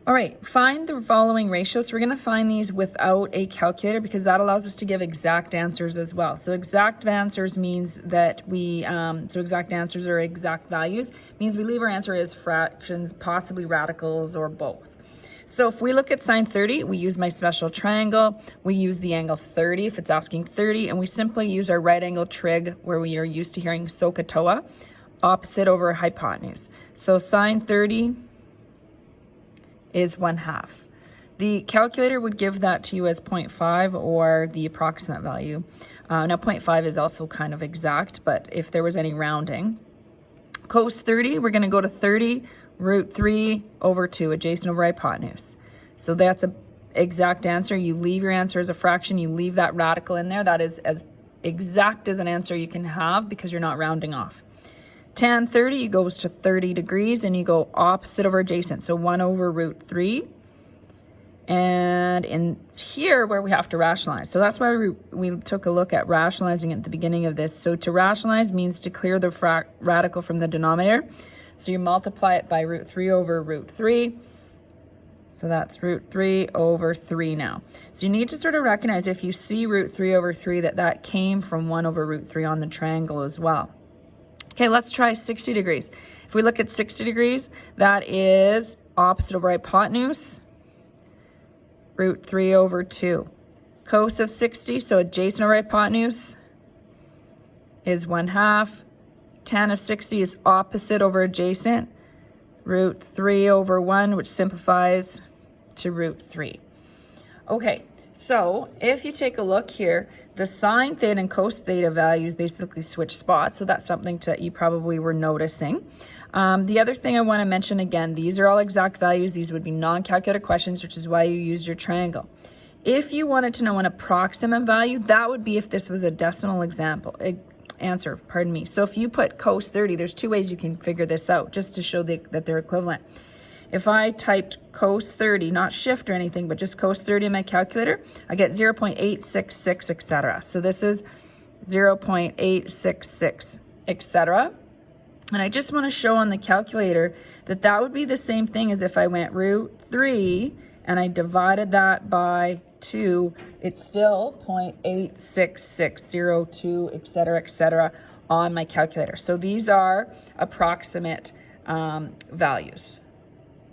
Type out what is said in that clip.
All right, find the following ratios. So we're going to find these without a calculator because that allows us to give exact answers as well. So exact answers means that so exact answers or exact values means we leave our answer as fractions, possibly radicals, or both. So if we look at sine 30, we use my special triangle, we use the angle 30 if it's asking 30, and we simply use our right angle trig where we are used to hearing SOHCAHTOA, opposite over hypotenuse. So sine 30 is 1/2. The calculator would give that to you as 0.5 or the approximate value. Now 0.5 is also kind of exact, but if there was any rounding. Cos 30, we're going to go to 30 root 3 over 2, adjacent over hypotenuse. So that's an exact answer. You leave your answer as a fraction. You leave that radical in there. That is as exact as an answer you can have because you're not rounding off. Tan 30 goes to 30 degrees and you go opposite over adjacent. So 1 over root 3. And in here where we have to rationalize. So that's why we took a look at rationalizing at the beginning of this. So to rationalize means to clear the radical from the denominator. So you multiply it by root 3 over root 3. So that's root 3 over 3 now. So you need to sort of recognize if you see root 3 over 3 that came from 1 over root 3 on the triangle as well. Okay, let's try 60 degrees. If we look at 60 degrees, that is opposite over hypotenuse, root 3 over 2. Cos of 60, so adjacent over hypotenuse, is 1/2. Tan of 60 is opposite over adjacent, root 3 over 1, which simplifies to root 3. Okay, so if you take a look here, the sine theta and cos theta values basically switch spots, so that's something that you probably were noticing. The other thing I want to mention again, these are all exact values. These would be non-calculated questions, which is why you use your triangle. If you wanted to know an approximate value, that would be if this was a decimal answer. So if you put cos 30, there's two ways you can figure this out, just to show that they're equivalent. If I typed cos 30, not shift or anything, but just cos 30 in my calculator, I get 0.866, etc. So this is 0.866, etc. And I just want to show on the calculator that would be the same thing as if I went root 3 and I divided that by 2. It's still 0.86602, etc., on my calculator. So these are approximate values.